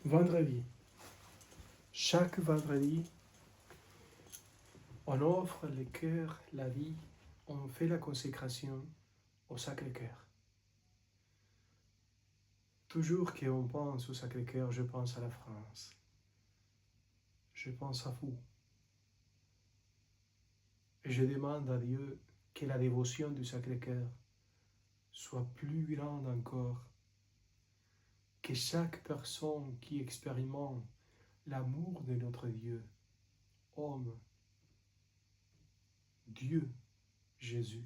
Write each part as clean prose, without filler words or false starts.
Vendredi. Chaque vendredi, on offre le cœur, la vie, on fait la consécration au Sacré-Cœur. Toujours qu'on pense au Sacré-Cœur, je pense à la France. Je pense à vous. Et je demande à Dieu que la dévotion du Sacré-Cœur soit plus grande encore, que chaque personne qui expérimente l'amour de notre Dieu, homme, Dieu, Jésus,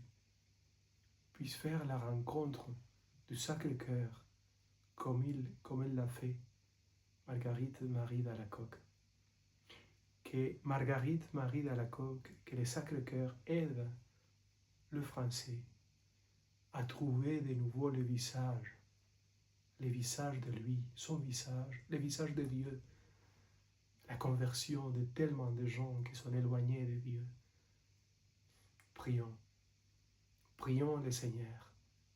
puisse faire la rencontre du Sacré-Cœur comme elle l'a fait Marguerite Marie d'Alacoque. Que Marguerite Marie d'Alacoque, que le Sacré-Cœur aide le Français à trouver de nouveau le visage de lui, son visage, le visage de Dieu, la conversion de tellement de gens qui sont éloignés de Dieu. Prions, prions le Seigneur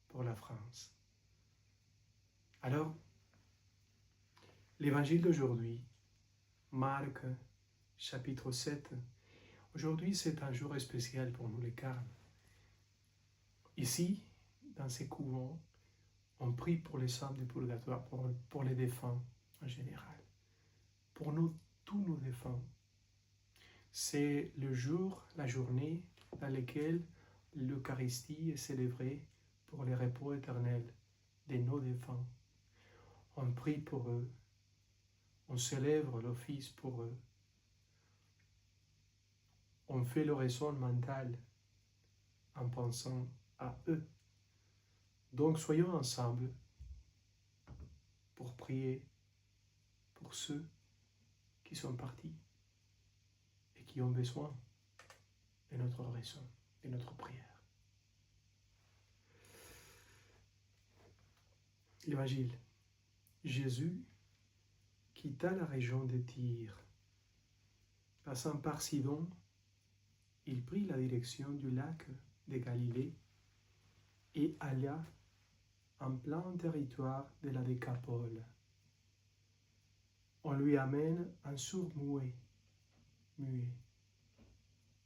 pour la France. Alors, l'évangile d'aujourd'hui, Marc, chapitre 7. Aujourd'hui, c'est un jour spécial pour nous les carmes. Ici, dans ces couvents, on prie pour les saints du purgatoire, pour les défunts en général. Pour nous, tous nos défunts. C'est le jour, la journée dans laquelle l'Eucharistie est célébrée pour le repos éternel de nos défunts. On prie pour eux, on célèbre l'office pour eux, on fait l'oraison mentale en pensant à eux. Donc soyons ensemble pour prier pour ceux qui sont partis et qui ont besoin de notre oraison, de notre prière. L'Évangile. Jésus quitta la région de Tyr. Passant par Sidon, il prit la direction du lac de Galilée et alla en plein territoire de la Décapole. On lui amène un sourd muet,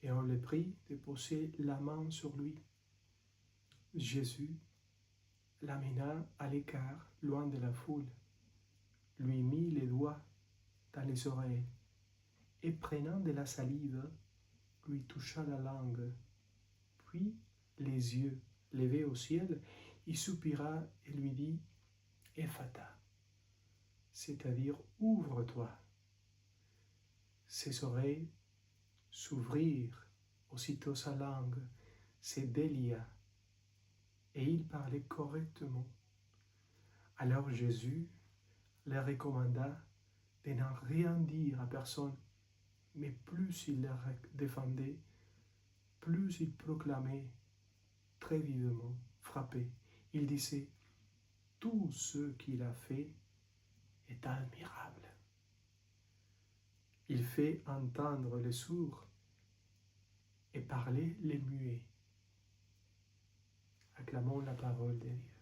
et on le prie de poser la main sur lui. Jésus l'amena à l'écart, loin de la foule, lui mit les doigts dans les oreilles, et prenant de la salive, lui toucha la langue. Puis, les yeux levés au ciel, il soupira et lui dit « Ephata », c'est-à-dire « ouvre-toi ». Ses oreilles s'ouvrirent, aussitôt sa langue se délia, et il parlait correctement. Alors Jésus leur recommanda de n'en rien dire à personne, mais plus il les défendait, plus il proclamait très vivement, frappé. Il disait, tout ce qu'il a fait est admirable. Il fait entendre les sourds et parler les muets. Acclamons la parole de Dieu.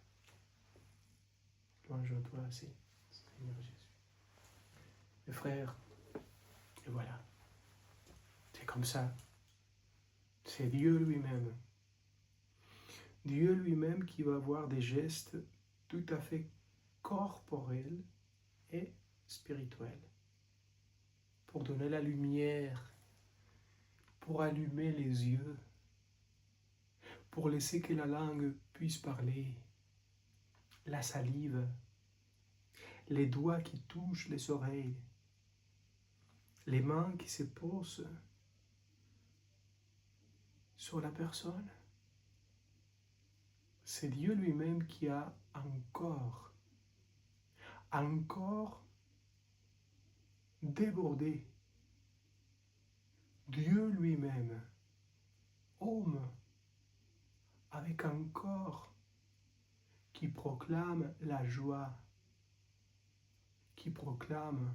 Louange à toi, Seigneur Jésus. Mes frères, et voilà, c'est comme ça. C'est Dieu lui-même. Dieu lui-même qui va avoir des gestes tout à fait corporels et spirituels pour donner la lumière, pour allumer les yeux, pour laisser que la langue puisse parler, la salive, les doigts qui touchent les oreilles, les mains qui se posent sur la personne. C'est Dieu lui-même qui a encore débordé. Dieu lui-même, homme, avec un corps qui proclame la joie, qui proclame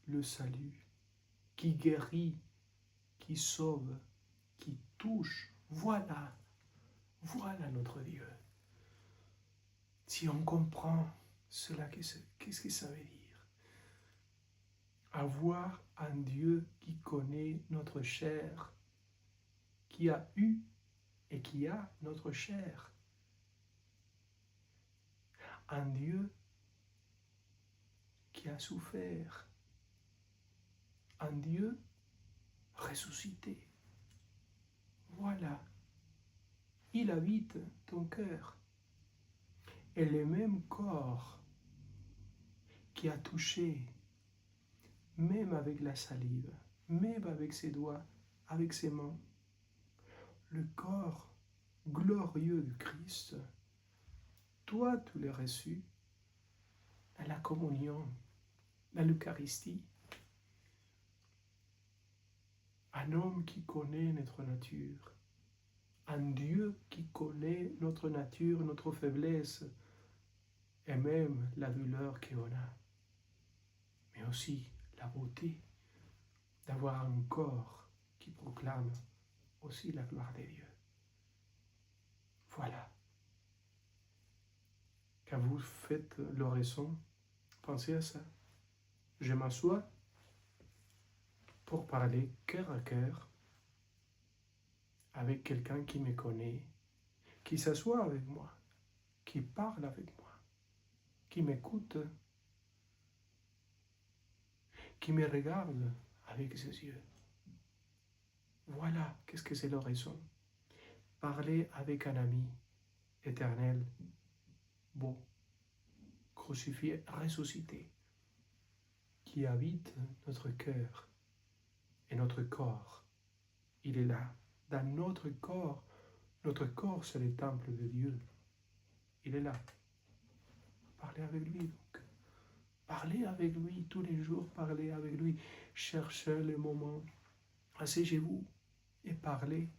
le salut, qui guérit, qui sauve, qui touche. Voilà notre Dieu. Si on comprend cela, qu'est-ce que ça veut dire? avoir un Dieu qui connaît notre chair, qui a eu et qui a notre chair. Un Dieu qui a souffert. Un Dieu ressuscité. Voilà. Il habite ton cœur. Et le même corps qui a touché, même avec la salive, même avec ses doigts, avec ses mains, le corps glorieux du Christ, toi tu l'as reçu dans la communion, dans l'Eucharistie. Un homme qui connaît notre nature, un Dieu qui connaît notre nature, notre faiblesse, et même la douleur qu'on a, mais aussi la beauté d'avoir un corps qui proclame aussi la gloire de Dieu. Voilà. Quand vous faites l'oraison, pensez à ça. Je m'assois pour parler cœur à cœur avec quelqu'un qui me connaît, qui s'assoit avec moi, qui parle avec moi, qui m'écoute, qui me regarde avec ses yeux. Voilà, qu'est-ce que c'est l'oraison. Parler avec un ami éternel, beau, crucifié, ressuscité, qui habite notre cœur et notre corps. Il est là, dans notre corps. Notre corps, c'est le temple de Dieu. Il est là. Parlez avec lui, donc. Parlez avec lui tous les jours, parlez avec lui. Cherchez le moment. Asseyez-vous et parlez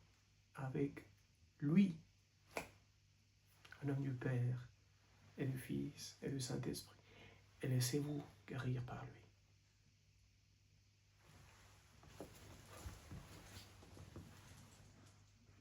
avec lui. Au nom du Père et du Fils et du Saint-Esprit. Et laissez-vous guérir par lui.